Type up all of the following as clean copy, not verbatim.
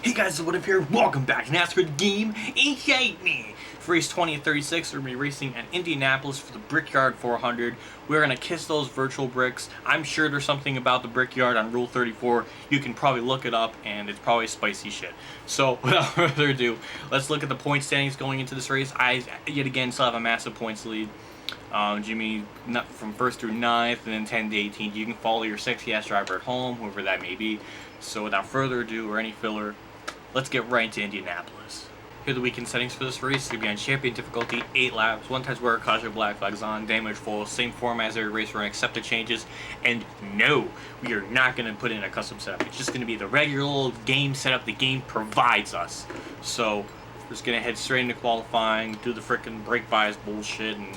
Hey guys, what up here? Welcome back to NASCAR the game. Inside me. For race 20 and 36, we're going to be racing at Indianapolis for the Brickyard 400. We're going to kiss those virtual bricks. I'm sure there's something about the Brickyard on Rule 34. You can probably look it up, and it's probably spicy shit. So, without further ado, let's look at the point standings going into this race. I, yet again, still have a massive points lead. Jimmy from 1st through 9th, and then 10 to 18. You can follow your sexy-ass driver at home, whoever that may be. So, without further ado or any filler, let's get right into Indianapolis. Here are the weekend settings for this race. It's going to be on champion difficulty, 8 laps, 1 times wear caution, black flags on, damage full, same format as every race. We're going to accept the changes. And no, we are not going to put in a custom setup. It's just going to be the regular old game setup the game provides us. So we're just going to head straight into qualifying, do the frickin' brake bias bullshit, and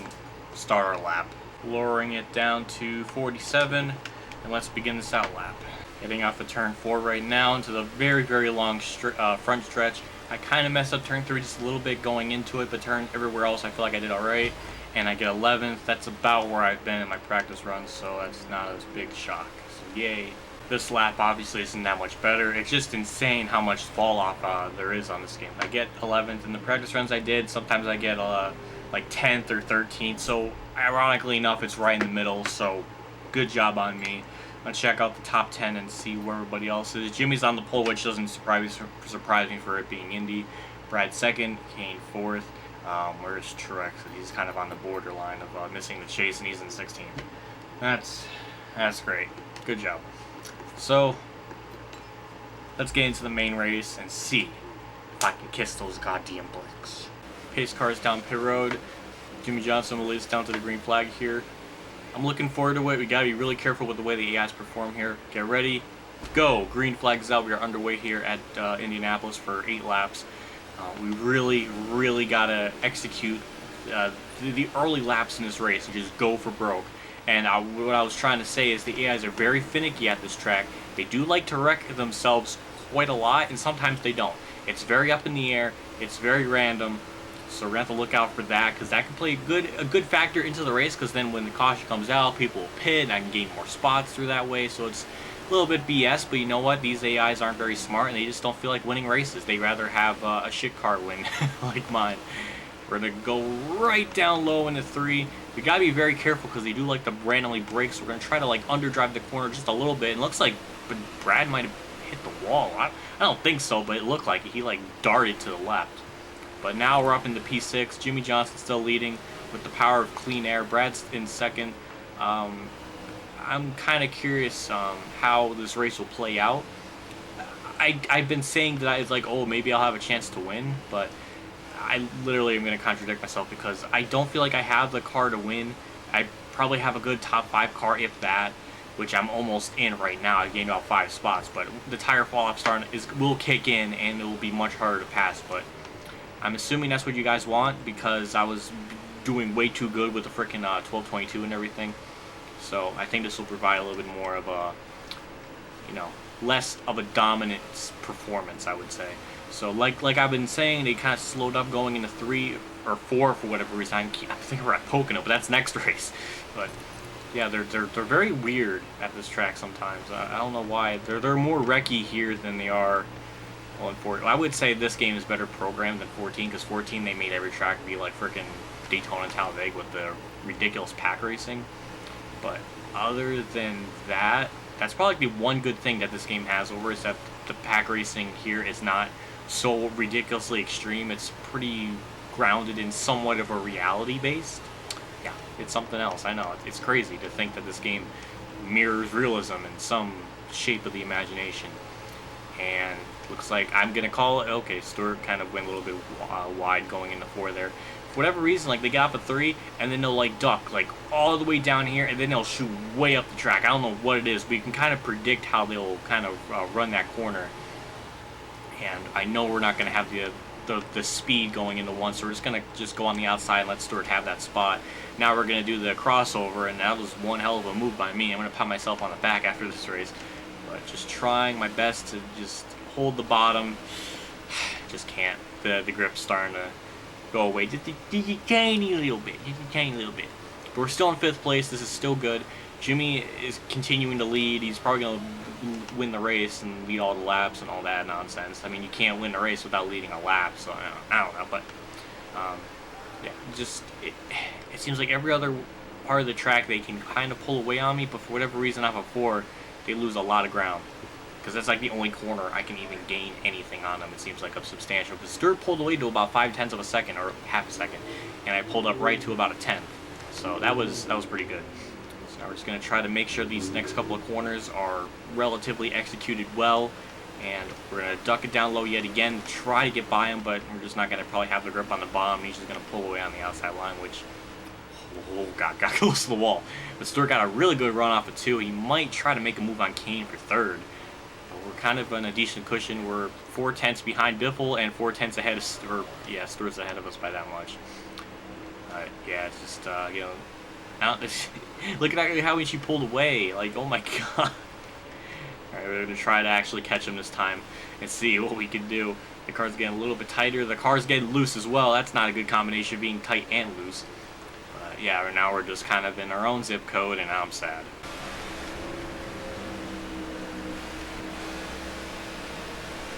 start our lap. Lowering it down to 47, and let's begin this out lap. Heading off of turn 4 right now into the very, very long front stretch. I kind of messed up turn 3 just a little bit going into it, but turn everywhere else I feel like I did alright. And I get 11th. That's about where I've been in my practice runs, so that's not a big shock. So yay. This lap obviously isn't that much better. It's just insane how much fall off there is on this game. I get 11th in the practice runs I did. Sometimes I get like 10th or 13th. So ironically enough, it's right in the middle. So good job on me. Let's check out the top 10 and see where everybody else is. Jimmy's on the pole, which doesn't surprise me for it being Indy. Brad 2nd, Kane 4th. Where's Truex? He's kind of on the borderline of missing the chase, and he's in 16th. That's great. Good job. So let's get into the main race and see if I can kiss those goddamn bricks. Pace cars down pit road. Jimmy Johnson will lead us down to the green flag here. I'm looking forward to it. We gotta be really careful with the way the AIs perform here. Get ready, go! Green flag's out. We are underway here at Indianapolis for 8 laps. We really gotta execute the early laps in this race and just go for broke. And what I was trying to say is the AIs are very finicky at this track. They do like to wreck themselves quite a lot, and sometimes they don't. It's very up in the air. It's very random. So we're going to have to look out for that, because that can play a good factor into the race, because then when the caution comes out, people will pit, and I can gain more spots through that way. So it's a little bit BS, but you know what? These AIs aren't very smart, and they just don't feel like winning races. They'd rather have a shit car win, like mine. We're going to go right down low into 3. We got to be very careful, because they do like to randomly brake, so we're going to try to like underdrive the corner just a little bit. And it looks like Brad might have hit the wall. I don't think so, but it looked like he like darted to the left. But now we're up into P6. Jimmy Johnson still leading with the power of clean air. Brad's in 2nd. I'm kind of curious how this race will play out. I've been saying that it's like, oh, maybe I'll have a chance to win, but I literally am going to contradict myself, because I don't feel like I have the car to win. I probably have a good top 5 car, if that, which I'm almost in right now. I gained about 5 spots, but the tire fall-off start will kick in, and it will be much harder to pass, but I'm assuming that's what you guys want, because I was doing way too good with the frickin' 1222 and everything. So I think this will provide a little bit more of a, less of a dominant performance, I would say. So like I've been saying, they kind of slowed up going into 3 or 4 for whatever reason. I'm thinking we're at Pocono, but that's next race. But yeah, they're very weird at this track sometimes. I don't know why. They're more wrecky here than they are. Well, in 14, I would say this game is better programmed than 14, because 14 they made every track be like freaking Daytona and Talladega with the ridiculous pack racing. But other than that, that's probably the one good thing that this game has over, is that the pack racing here is not so ridiculously extreme. It's pretty grounded in somewhat of a reality based. Yeah, it's something else. I know it's crazy to think that this game mirrors realism in some shape of the imagination. And looks like I'm going to call it. Okay, Stewart kind of went a little bit wide going into 4 there. For whatever reason, like, they got up at 3, and then they'll, like, duck, like, all the way down here, and then they'll shoot way up the track. I don't know what it is, but you can kind of predict how they'll kind of run that corner. And I know we're not going to have the speed going into 1, so we're just going to go on the outside and let Stewart have that spot. Now we're going to do the crossover, and that was one hell of a move by me. I'm going to pat myself on the back after this race. But just trying my best to just hold the bottom. Just can't. The grip's starting to go away just a tiny little bit. But we're still in 5th place. This is still good. Jimmy is continuing to lead. He's probably going to win the race and lead all the laps and all that nonsense. I mean, you can't win a race without leading a lap, so I don't know. But, yeah, just, it seems like every other part of the track they can kind of pull away on me, but for whatever reason off of 4, they lose a lot of ground. Because that's like the only corner I can even gain anything on them, it seems like, of substantial. Because Stewart pulled away to about 0.5 of a second, or half a second, and I pulled up right to about a 10th. So that was pretty good. So now we're just going to try to make sure these next couple of corners are relatively executed well, and we're going to duck it down low yet again, try to get by him, but we're just not going to probably have the grip on the bottom. He's just going to pull away on the outside line, which, oh god, got close to the wall. But Stewart got a really good run off of 2. He might try to make a move on Kane for 3rd. We're kind of in a decent cushion. We're 4/10 behind Biffle and 4/10 ahead of Stewart's ahead of us by that much. Yeah, it's just you know, look at how she pulled away. Like, oh my god. All right, we're gonna try to actually catch him this time and see what we can do. The car's getting a little bit tighter. The car's getting loose as well. That's not a good combination of being tight and loose. Yeah, right now we're just kind of in our own zip code, and I'm sad.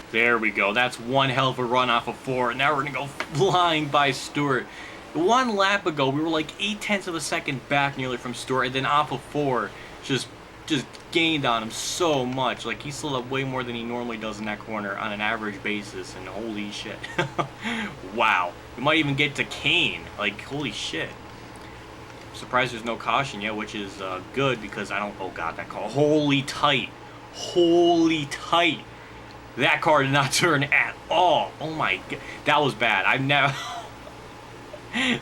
There we go. That's one hell of a run off of 4. Now we're going to go flying by Stewart. 1 lap ago, we were like 0.8 of a second back nearly from Stewart, and then off of 4, just gained on him so much. Like, he slid up way more than he normally does in that corner on an average basis, and holy shit. Wow. We might even get to Kane. Like, holy shit. I'm surprised there's no caution yet, which is good, because I don't... Oh, God, that car. Holy tight. Holy tight. That car did not turn at all. Oh my god. That was bad. I've never...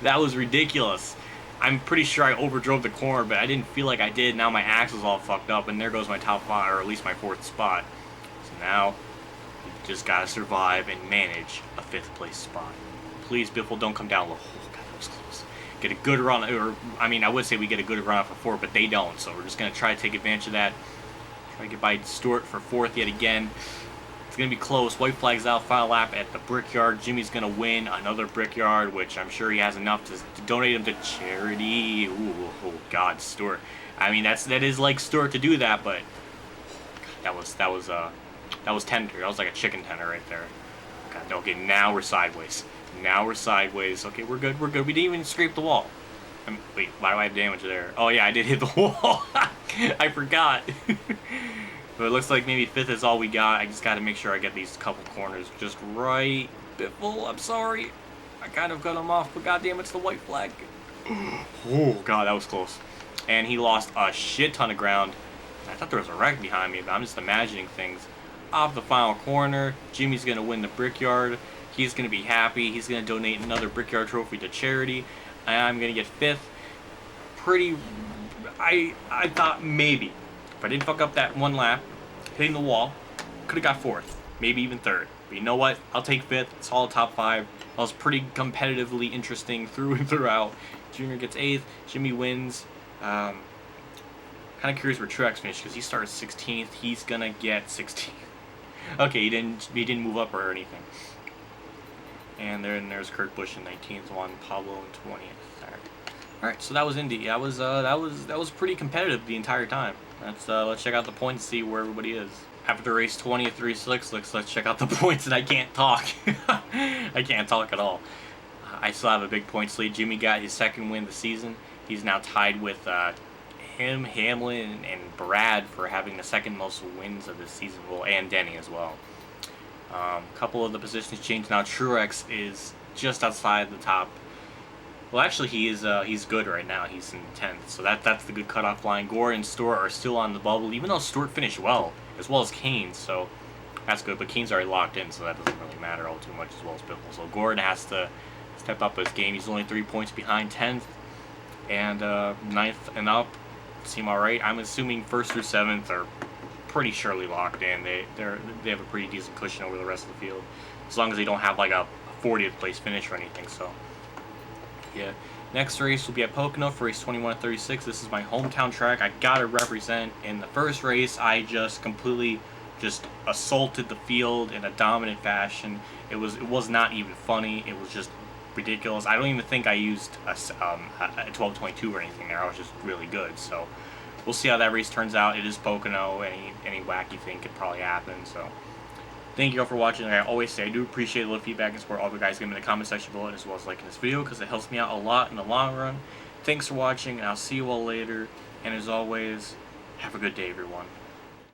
That was ridiculous. I'm pretty sure I overdrove the corner, but I didn't feel like I did. Now my axle's all fucked up, and there goes my top 5, or at least my 4th spot. So now, we just gotta survive and manage a 5th place spot. Please, Biffle, don't come down low. Oh god, that was close. Get a good run, or, I mean, I would say we get a good run off of 4, but they don't. So we're just gonna try to take advantage of that. Try to get by Stewart for 4th yet again. It's going to be close. White flag's out, final lap at the Brickyard. Jimmy's going to win another Brickyard, which I'm sure he has enough to donate him to charity. Ooh, oh god, Stewart. I mean, that is like Stewart to do that, but that was tender. That was like a chicken tender right there. God, okay, now we're sideways. Now we're sideways. Okay, we're good. We're good. We didn't even scrape the wall. Wait, why do I have damage there? Oh yeah, I did hit the wall. I forgot. But it looks like maybe 5th is all we got. I just got to make sure I get these couple corners just right. Biffle, I'm sorry. I kind of cut him off, but goddamn, it's the white flag. Oh, God, that was close. And he lost a shit ton of ground. I thought there was a wreck behind me, but I'm just imagining things. Off the final corner, Jimmy's going to win the Brickyard. He's going to be happy. He's going to donate another Brickyard trophy to charity. And I'm going to get 5th. I thought maybe. If I didn't fuck up that 1 lap, hitting the wall, could have got 4th, maybe even 3rd. But you know what? I'll take 5th. It's all top 5. That was pretty competitively interesting through and throughout. Junior gets 8th. Jimmy wins. Kind of curious where Truex finished because he started 16th. He's gonna get 16th. Okay, he didn't move up or anything. And there's Kurt Busch in 19th, Juan Pablo in 20th. All right, so that was Indy. That was pretty competitive the entire time. Let's check out the points and see where everybody is. After race 20 at 3.6, let's check out the points, and I can't talk. I can't talk at all. I still have a big points lead. Jimmy got his 2nd win of the season. He's now tied with him, Hamlin, and Brad for having the 2nd most wins of the season. Well, and Denny as well. A couple of the positions changed. Now Truex is just outside the top. Well, actually, he's good right now. He's in 10th, so that's the good cutoff line. Gore and Stewart are still on the bubble, even though Stewart finished well, as well as Kane, so that's good. But Kane's already locked in, so that doesn't really matter all too much, as well as Biffle. So Gordon has to step up his game. He's only 3 points behind 10th, and 9th and up seem all right. I'm assuming 1st through 7th are pretty surely locked in. They have a pretty decent cushion over the rest of the field, as long as they don't have like a 40th place finish or anything. So. Yeah. Next race will be at Pocono for race 21 at 36. This is my hometown track. I gotta represent. In the first race, I just completely assaulted the field in a dominant fashion. It was not even funny. It was just ridiculous. I don't even think I used a 12.22 or anything there. I was just really good. So we'll see how that race turns out. It is Pocono. Any wacky thing could probably happen. So thank you all for watching. Like I always say, I do appreciate a little feedback and support all the guys give me in the comment section below, as well as liking this video, because it helps me out a lot in the long run. Thanks for watching, and I'll see you all later. And as always, have a good day, everyone.